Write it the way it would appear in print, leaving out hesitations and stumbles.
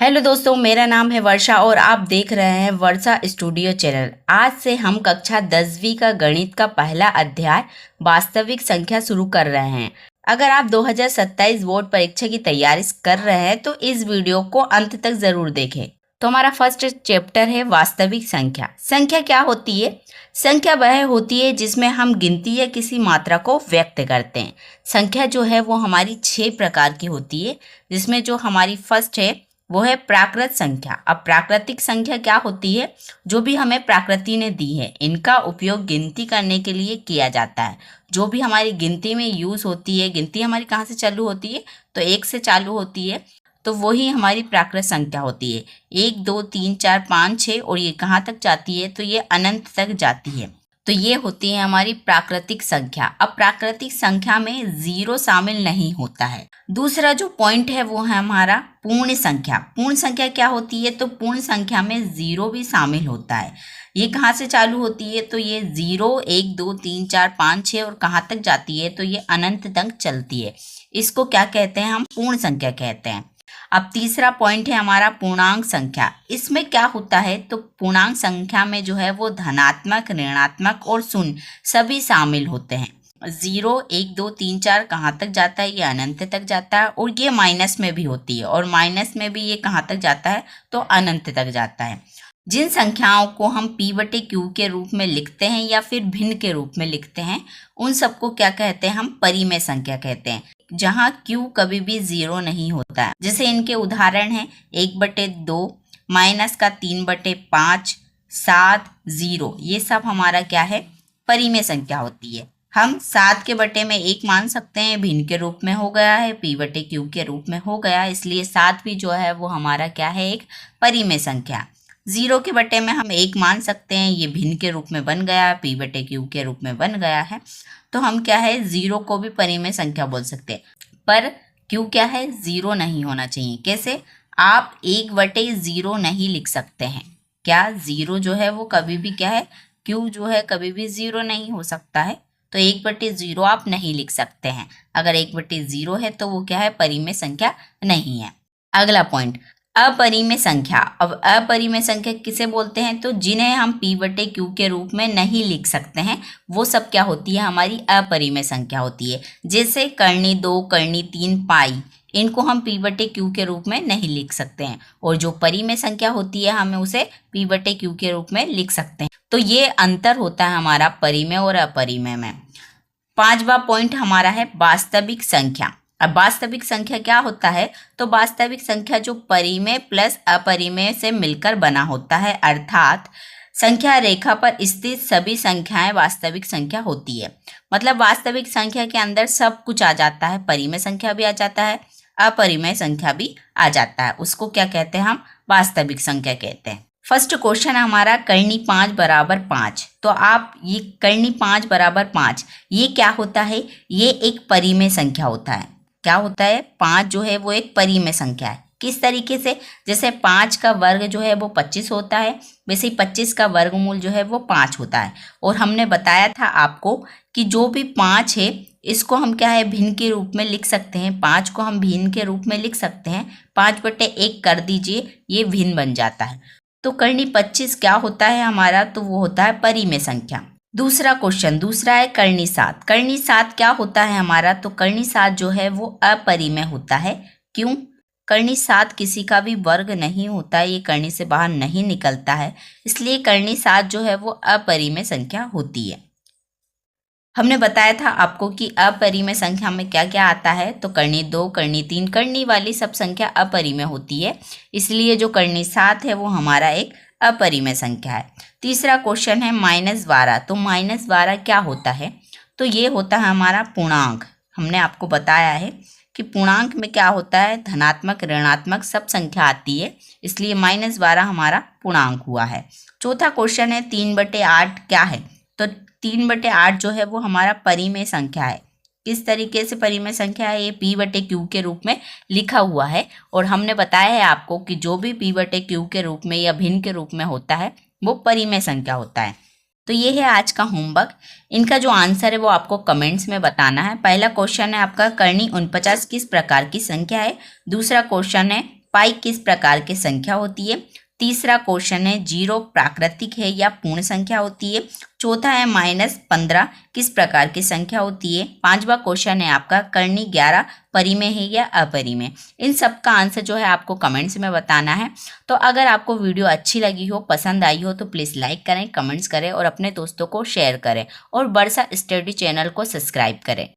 Hello दोस्तों, मेरा नाम है वर्षा और आप देख रहे हैं वर्षा स्टूडियो चैनल। आज से हम कक्षा 10वीं का गणित का पहला अध्याय वास्तविक संख्या शुरू कर रहे हैं। अगर आप 2027 बोर्ड परीक्षा की तैयारी कर रहे हैं तो इस वीडियो को अंत तक जरूर देखें। तो हमारा फर्स्ट चैप्टर है वास्तविक संख्या। संख्या क्या होती है? संख्या वह होती है जिसमें हम गिनती या किसी मात्रा को व्यक्त करते हैं। संख्या जो है वो हमारी 6 प्रकार की होती है, जिसमें जो हमारी फर्स्ट है वो है प्राकृत संख्या। अब प्राकृतिक संख्या क्या होती है? जो भी हमें प्रकृति ने दी है, इनका उपयोग गिनती करने के लिए किया जाता है। जो भी हमारी गिनती में यूज़ होती है, गिनती हमारी कहाँ से चालू होती है? तो 1 से चालू होती है, तो वही हमारी प्राकृत संख्या होती है। 1 2 3 4 5 6 और ये कहाँ तक जाती है? तो ये अनंत तक जाती है। तो ये होती है हमारी प्राकृतिक संख्या। अब प्राकृतिक संख्या में 0 शामिल नहीं होता है। दूसरा जो पॉइंट है वो है हमारा पूर्ण संख्या। पूर्ण संख्या क्या होती है? तो पूर्ण संख्या में 0 भी शामिल होता है। ये कहाँ से चालू होती है? तो ये 0 1 2 3 4 5 6 और कहाँ तक जाती है? तो ये अनंत तक चलती है। इसको क्या कहते हैं? हम पूर्ण संख्या कहते हैं। अब तीसरा पॉइंट है हमारा पूर्णांक संख्या। इसमें क्या होता है? तो पूर्णांक संख्या में जो है वो धनात्मक, ऋणात्मक और शून्य सभी शामिल होते हैं। 0 1 2 3 4 कहाँ तक जाता है? ये अनंत तक जाता है। और ये माइनस में भी होती है, और माइनस में भी ये कहाँ तक जाता है? तो अनंत तक जाता है। जिन संख्याओं को हम p/q के रूप में लिखते हैं या फिर भिन्न के रूप में लिखते हैं, उन सबको क्या कहते हैं? हम परिमेय संख्या कहते हैं, जहाँ q कभी भी 0 नहीं होता है। जैसे इनके उदाहरण हैं 1/2, -3/5, 7, 0। ये सब हमारा क्या है? परिमेय संख्या होती है। हम 7 के बटे में 1 मान सकते हैं, भिन्न के रूप में हो गया है, p/q के रूप में हो गया, इसलिए 7 भी जो है वो हमारा क्या है? एक परिमेय संख्या। 0 के बटे में हम 1 मान सकते हैं, ये भिन्न के रूप में बन गया, p/q के रूप में बन गया है। तो हम क्या है? 0 को भी परिमेय संख्या बोल सकते हैं। पर q क्या है? 0 नहीं होना चाहिए। कैसे? आप 1/0 नहीं लिख सकते हैं। क्या 0 जो है वो कभी भी क्या है? q जो है कभी भी 0 नहीं हो सकता है। तो 1/0 आप नहीं लिख सकते हैं। अगर 1/0 है तो वो क्या है? परिमेय संख्या नहीं है। अगला पॉइंट, अपरिमेय संख्या। अब अपरिमेय संख्या किसे बोलते हैं? तो जिन्हें हम p/q के रूप में नहीं लिख सकते हैं, वो सब क्या होती है? हमारी अपरिमेय संख्या होती है। जैसे कर्णी 2, कर्णी 3, पाई, इनको हम p/q के रूप में नहीं लिख सकते हैं। और जो परिमेय संख्या होती है, हमें उसे p/q के रूप में लिख सकते हैं। तो ये अंतर होता है हमारा परिमेय और अपरिमेय में। 5वां पॉइंट हमारा है वास्तविक संख्या। अब वास्तविक संख्या क्या होता है? तो वास्तविक संख्या जो परिमेय प्लस अपरिमेय से मिलकर बना होता है, अर्थात संख्या रेखा पर स्थित सभी संख्याएं वास्तविक संख्या होती है। मतलब वास्तविक संख्या के अंदर सब कुछ आ जाता है, परिमेय संख्या भी आ जाता है, अपरिमेय संख्या भी आ जाता है। उसको क्या कहते हैं? हम वास्तविक संख्या कहते हैं। फर्स्ट क्वेश्चन है हमारा कर्णी 5 = 5। तो आप ये कर्णी 5 = 5, ये क्या होता है? ये एक परिमेय संख्या होता है। क्या होता है? 5 जो है वो एक परिमेय संख्या है। किस तरीके से? जैसे 5 का वर्ग जो है वो 25 होता है, वैसे ही 25 का वर्गमूल जो है वो 5 होता है। और हमने बताया था आपको कि जो भी 5 है, इसको हम क्या है? भिन्न के रूप में लिख सकते हैं। 5 को हम भिन्न के रूप में लिख सकते हैं। 5/1 कर दीजिए, ये भिन्न बन जाता है। तो कर्णी 25 क्या होता है हमारा? तो वो होता है परिमेय संख्या। दूसरा क्वेश्चन, दूसरा है कर्णी 7। कर्णी 7 क्या होता है हमारा? तो कर्णी 7 जो है वो अपरिमेय होता है। क्यों? कर्णी 7 किसी का भी वर्ग नहीं होता है, ये कर्णी से बाहर नहीं निकलता है, इसलिए कर्णी 7 जो है वो अपरिमेय संख्या होती है। हमने बताया था आपको कि अपरिमेय संख्या में क्या क्या आता है। तो कर्णी 2, कर्णी 3, कर्णी वाली सब संख्या अपरिमेय होती है, इसलिए जो कर्णी 7 है वो हमारा एक अपरिमेय संख्या है। तीसरा क्वेश्चन है -12। तो -12 क्या होता है? तो ये होता है हमारा पूर्णांक। हमने आपको बताया है कि पूर्णांक में क्या होता है? धनात्मक, ऋणात्मक सब संख्या आती है, इसलिए -12 हमारा पूर्णांक हुआ है। चौथा क्वेश्चन है 3/8 क्या है? तो 3/8 जो है वो हमारा परिमेय संख्या है। किस तरीके से परिमेय संख्या है? ये p/q के रूप में लिखा हुआ है, और हमने बताया है आपको कि जो भी p/q के रूप में या भिन्न के रूप में होता है वो परिमेय संख्या होता है। तो ये है आज का होमवर्क। इनका जो आंसर है वो आपको कमेंट्स में बताना है। पहला क्वेश्चन है आपका कर्णी 49 किस प्रकार की संख्या है? दूसरा क्वेश्चन है पाई किस प्रकार की संख्या होती है। तीसरा क्वेश्चन है 0 प्राकृतिक है या पूर्ण संख्या होती है। चौथा है -15 किस प्रकार की संख्या होती है। पांचवा क्वेश्चन है आपका कर्णी 11 परिमेय है या अपरिमेय। इन सब का आंसर जो है आपको कमेंट्स में बताना है। तो अगर आपको वीडियो अच्छी लगी हो, पसंद आई हो, तो प्लीज़ लाइक करें, कमेंट्स करें और अपने दोस्तों को शेयर करें और वर्षा स्टडी चैनल को सब्सक्राइब करें।